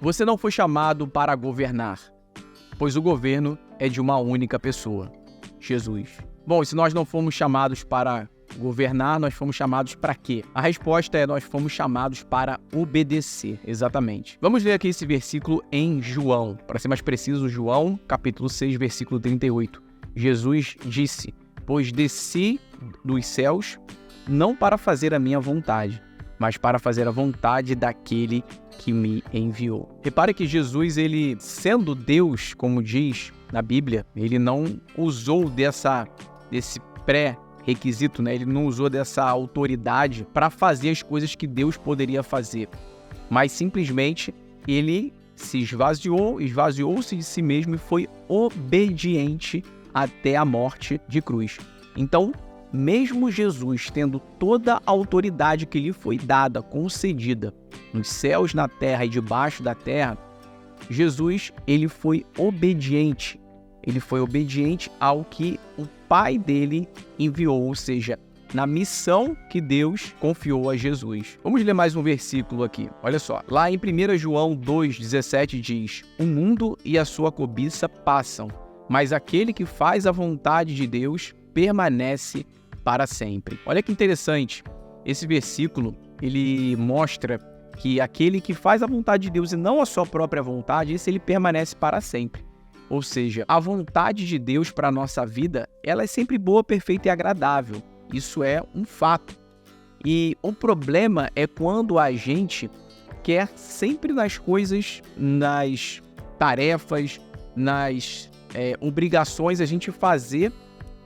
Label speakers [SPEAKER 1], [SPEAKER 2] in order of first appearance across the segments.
[SPEAKER 1] Você não foi chamado para governar, pois o governo é de uma única pessoa, Jesus. Bom, se nós não fomos chamados para governar, nós fomos chamados para quê? A resposta é: nós fomos chamados para obedecer, exatamente. Vamos ler aqui esse versículo em João, para ser mais preciso, João, capítulo 6, versículo 38. Jesus disse: pois desci dos céus não para fazer a minha vontade, mas para fazer a vontade daquele que me enviou. Repare que Jesus, ele sendo Deus, como diz na Bíblia, ele não usou desse pré-requisito, né? Ele não usou dessa autoridade para fazer as coisas que Deus poderia fazer, mas simplesmente ele se esvaziou-se de si mesmo e foi obediente até a morte de cruz. Então, mesmo Jesus tendo toda a autoridade que lhe foi dada, concedida, nos céus, na terra e debaixo da terra, Jesus, ele foi obediente. Ele foi obediente ao que o Pai dele enviou, ou seja, na missão que Deus confiou a Jesus. Vamos ler mais um versículo aqui. Olha só, lá em 1 João 2,17 diz: o mundo e a sua cobiça passam, mas aquele que faz a vontade de Deus permanece para sempre. Olha que interessante, esse versículo, ele mostra que aquele que faz a vontade de Deus e não a sua própria vontade, esse ele permanece para sempre. Ou seja, a vontade de Deus para a nossa vida, ela é sempre boa, perfeita e agradável. Isso é um fato. E o problema é quando a gente quer sempre nas coisas, nas tarefas, nas obrigações, a gente fazer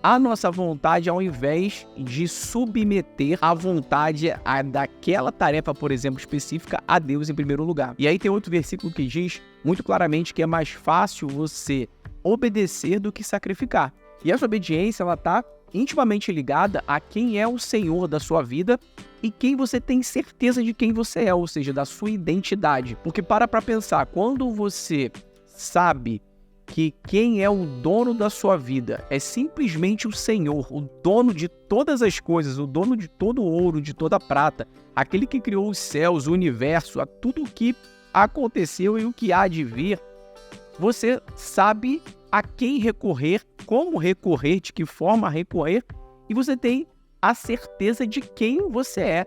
[SPEAKER 1] a nossa vontade ao invés de submeter a vontade daquela tarefa, por exemplo, específica a Deus em primeiro lugar. E aí tem outro versículo que diz muito claramente que é mais fácil você obedecer do que sacrificar. E essa obediência, ela está intimamente ligada a quem é o Senhor da sua vida e quem você tem certeza de quem você é, ou seja, da sua identidade. Porque para pensar, quando você sabe que quem é o dono da sua vida é simplesmente o Senhor, o dono de todas as coisas, o dono de todo o ouro, de toda a prata, aquele que criou os céus, o universo, a tudo o que aconteceu e o que há de vir, você sabe a quem recorrer, como recorrer, de que forma recorrer, e você tem a certeza de quem você é,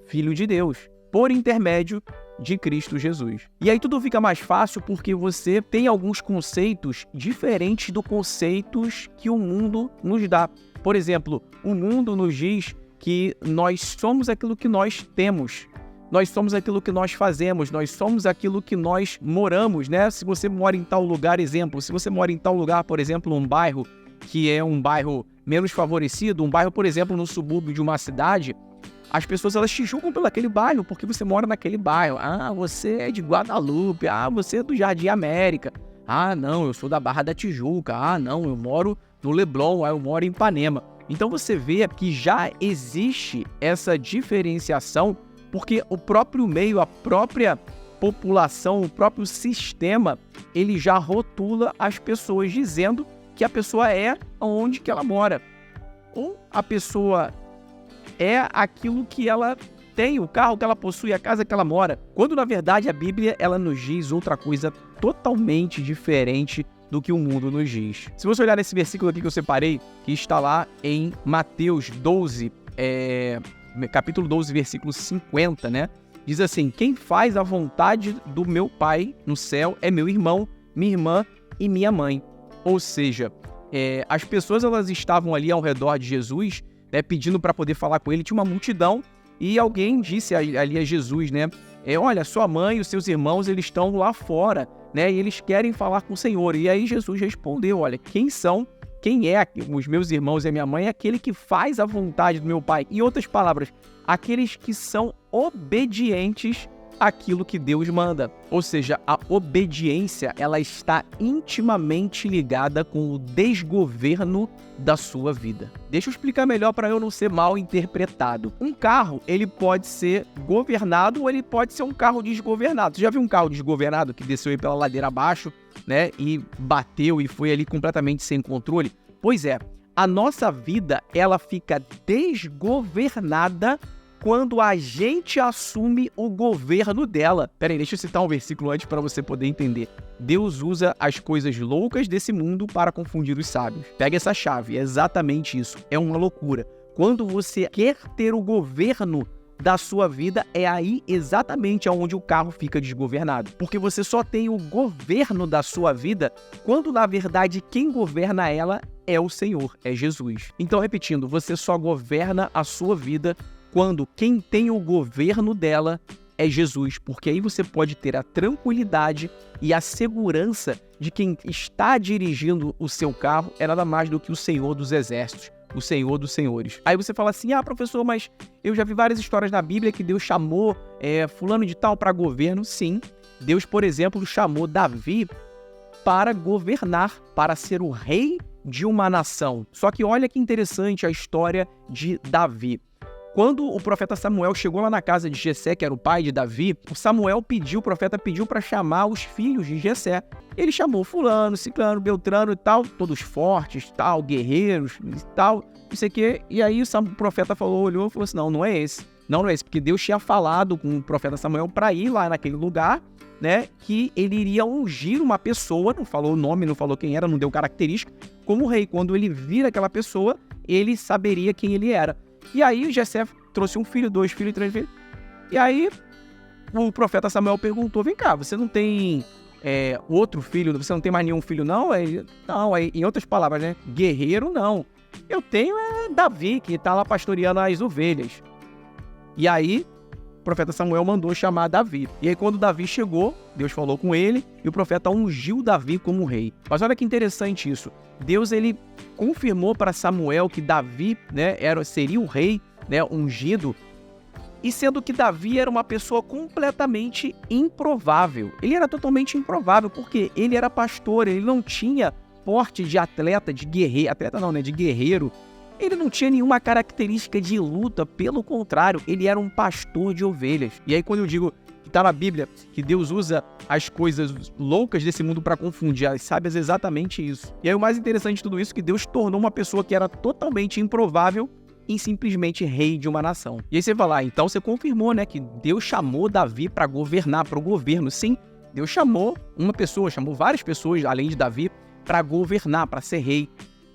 [SPEAKER 1] filho de Deus, por intermédio de Cristo Jesus. E aí tudo fica mais fácil porque você tem alguns conceitos diferentes dos conceitos que o mundo nos dá. Por exemplo, o mundo nos diz que nós somos aquilo que nós temos, nós somos aquilo que nós fazemos, nós somos aquilo que nós moramos, né? Se você mora em tal lugar, exemplo, se você mora em tal lugar, por exemplo, um bairro que é um bairro menos favorecido, um bairro, por exemplo, no subúrbio de uma cidade, as pessoas, elas te julgam pelo aquele bairro, porque você mora naquele bairro. Ah, você é de Guadalupe. Ah, você é do Jardim América. Ah, não, eu sou da Barra da Tijuca. Ah, não, eu moro no Leblon. Ah, eu moro em Ipanema. Então você vê que já existe essa diferenciação, porque o próprio meio, a própria população, o próprio sistema, ele já rotula as pessoas dizendo que a pessoa é onde que ela mora. Ou a pessoa é aquilo que ela tem, o carro que ela possui, a casa que ela mora. Quando, na verdade, a Bíblia, ela nos diz outra coisa totalmente diferente do que o mundo nos diz. Se você olhar nesse versículo aqui que eu separei, que está lá em Mateus 12, capítulo 12, versículo 50, né? Diz assim: quem faz a vontade do meu Pai no céu é meu irmão, minha irmã e minha mãe. Ou seja, as pessoas, elas estavam ali ao redor de Jesus, né, pedindo para poder falar com ele. Tinha uma multidão e alguém disse ali a Jesus, né? Olha, sua mãe e os seus irmãos, eles estão lá fora, né? E eles querem falar com o Senhor. E aí Jesus respondeu: olha, quem é os meus irmãos e a minha mãe? É aquele que faz a vontade do meu Pai. Em outras palavras, aqueles que são obedientes àquilo que Deus manda. Ou seja, a obediência, ela está intimamente ligada com o desgoverno da sua vida. Deixa eu explicar melhor para eu não ser mal interpretado. Um carro, ele pode ser governado ou ele pode ser um carro desgovernado. Você já viu um carro desgovernado que desceu aí pela ladeira abaixo, né, e bateu e foi ali completamente sem controle? Pois é, a nossa vida, ela fica desgovernada quando a gente assume o governo dela. Pera aí, deixa eu citar um versículo antes para você poder entender. Deus usa as coisas loucas desse mundo para confundir os sábios. Pega essa chave, é exatamente isso. É uma loucura. Quando você quer ter o governo da sua vida, é aí exatamente onde o carro fica desgovernado. Porque você só tem o governo da sua vida quando, na verdade, quem governa ela é o Senhor, é Jesus. Então, repetindo, você só governa a sua vida quando quem tem o governo dela é Jesus, porque aí você pode ter a tranquilidade e a segurança de quem está dirigindo o seu carro é nada mais do que o Senhor dos Exércitos, o Senhor dos Senhores. Aí você fala assim, professor, mas eu já vi várias histórias na Bíblia que Deus chamou fulano de tal para governo. Sim, Deus, por exemplo, chamou Davi para governar, para ser o rei de uma nação. Só que olha que interessante a história de Davi. Quando o profeta Samuel chegou lá na casa de Jessé, que era o pai de Davi, o profeta pediu para chamar os filhos de Jessé. Ele chamou fulano, ciclano, beltrano e tal, todos fortes, tal, guerreiros e tal, não sei o quê. E aí o profeta olhou e falou assim, não é esse. Não é esse, porque Deus tinha falado com o profeta Samuel para ir lá naquele lugar, né, que ele iria ungir uma pessoa, não falou o nome, não falou quem era, não deu característica, como rei. Quando ele vir aquela pessoa, ele saberia quem ele era. E aí o Jessé trouxe um filho, 2 filhos, 3 filhos. E aí o profeta Samuel perguntou, vem cá, você não tem outro filho, você não tem mais nenhum filho não? Não, em outras palavras, né? Guerreiro não. Eu tenho Davi, que tá lá pastoreando as ovelhas. E aí o profeta Samuel mandou chamar Davi. E aí quando Davi chegou, Deus falou com ele e o profeta ungiu Davi como rei. Mas olha que interessante isso. Deus, ele confirmou para Samuel que Davi, né, seria o rei, né, ungido, e sendo que Davi era uma pessoa completamente improvável. Ele era totalmente improvável, porque ele era pastor, ele não tinha porte de atleta, de guerreiro, de guerreiro. Ele não tinha nenhuma característica de luta, pelo contrário, ele era um pastor de ovelhas. E aí quando eu digo que está na Bíblia que Deus usa as coisas loucas desse mundo para confundir as sábias, é exatamente isso. E aí o mais interessante de tudo isso é que Deus tornou uma pessoa que era totalmente improvável em simplesmente rei de uma nação. E aí você vai lá, então você confirmou, né, que Deus chamou Davi para governar, para o governo. Sim, Deus chamou uma pessoa, chamou várias pessoas, além de Davi, para governar, para ser rei.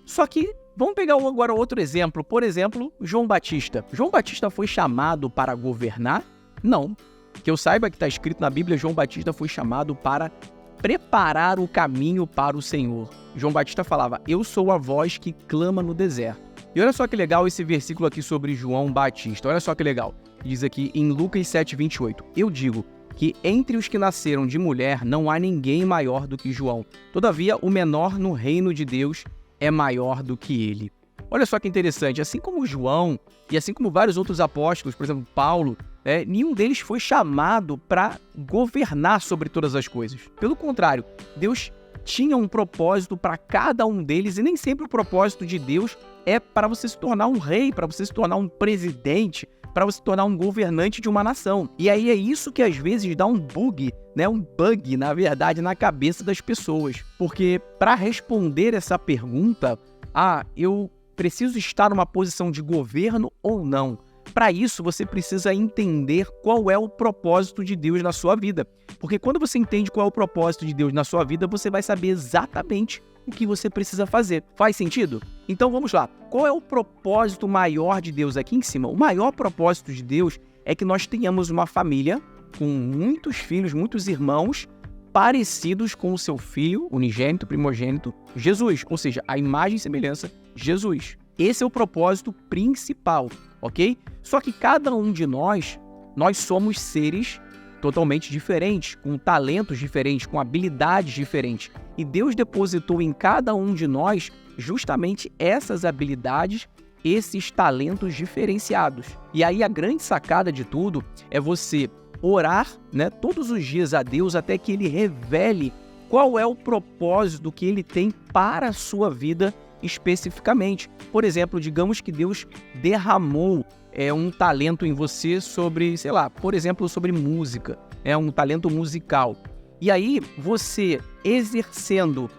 [SPEAKER 1] Só que vamos pegar agora outro exemplo. Por exemplo, João Batista. João Batista foi chamado para governar? Não. Que eu saiba que está escrito na Bíblia, João Batista foi chamado para preparar o caminho para o Senhor. João Batista falava, eu sou a voz que clama no deserto. E olha só que legal esse versículo aqui sobre João Batista. Olha só que legal. Diz aqui em Lucas 7:28. Eu digo que entre os que nasceram de mulher não há ninguém maior do que João. Todavia, o menor no reino de Deus é maior do que ele. Olha só que interessante. Assim como João e assim como vários outros apóstolos, por exemplo, Paulo, nenhum deles foi chamado para governar sobre todas as coisas. Pelo contrário, Deus tinha um propósito para cada um deles e nem sempre o propósito de Deus é para você se tornar um rei, para você se tornar um presidente, para você se tornar um governante de uma nação. E aí é isso que às vezes dá um bug, na verdade, na cabeça das pessoas. Porque para responder essa pergunta, eu preciso estar numa posição de governo ou não? Para isso, você precisa entender qual é o propósito de Deus na sua vida. Porque quando você entende qual é o propósito de Deus na sua vida, você vai saber exatamente o que você precisa fazer. Faz sentido? Então vamos lá. Qual é o propósito maior de Deus aqui em cima? O maior propósito de Deus é que nós tenhamos uma família com muitos filhos, muitos irmãos, parecidos com o seu filho, unigênito, primogênito, Jesus. Ou seja, a imagem e semelhança de Jesus. Esse é o propósito principal, ok? Só que cada um de nós somos seres totalmente diferentes, com talentos diferentes, com habilidades diferentes. E Deus depositou em cada um de nós justamente essas habilidades, esses talentos diferenciados. E aí a grande sacada de tudo é você orar, todos os dias a Deus até que Ele revele qual é o propósito que Ele tem para a sua vida especificamente. Por exemplo, digamos que Deus derramou um talento em você sobre, por exemplo, sobre música, um talento musical. E aí, você exercendo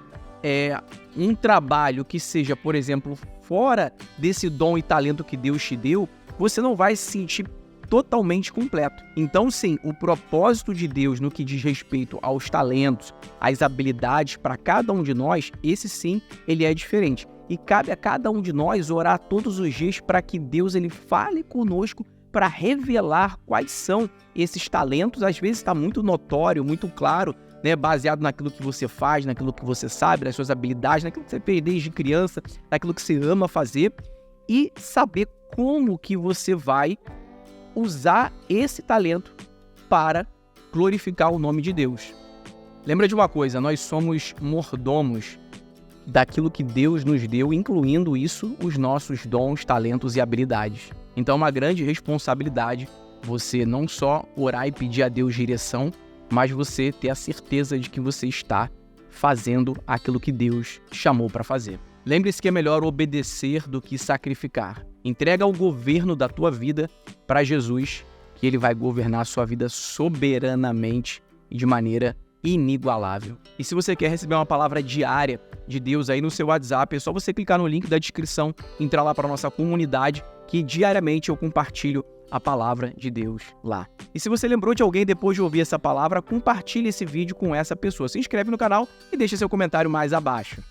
[SPEAKER 1] um trabalho que seja, por exemplo, fora desse dom e talento que Deus te deu, você não vai se sentir totalmente completo. Então, sim, o propósito de Deus no que diz respeito aos talentos, às habilidades para cada um de nós, esse sim, ele é diferente. E cabe a cada um de nós orar todos os dias para que Deus ele fale conosco para revelar quais são esses talentos. Às vezes está muito notório, muito claro, né, baseado naquilo que você faz, naquilo que você sabe, nas suas habilidades, naquilo que você fez desde criança, naquilo que você ama fazer, e saber como que você vai usar esse talento para glorificar o nome de Deus. Lembra de uma coisa, nós somos mordomos daquilo que Deus nos deu, incluindo isso, os nossos dons, talentos e habilidades. Então é uma grande responsabilidade você não só orar e pedir a Deus direção, mas você ter a certeza de que você está fazendo aquilo que Deus chamou para fazer. Lembre-se que é melhor obedecer do que sacrificar. Entrega o governo da tua vida para Jesus, que Ele vai governar a sua vida soberanamente e de maneira inigualável. E se você quer receber uma palavra diária de Deus aí no seu WhatsApp, é só você clicar no link da descrição, entrar lá para a nossa comunidade, que diariamente eu compartilho a palavra de Deus lá. E se você lembrou de alguém depois de ouvir essa palavra, compartilhe esse vídeo com essa pessoa. Se inscreve no canal e deixa seu comentário mais abaixo.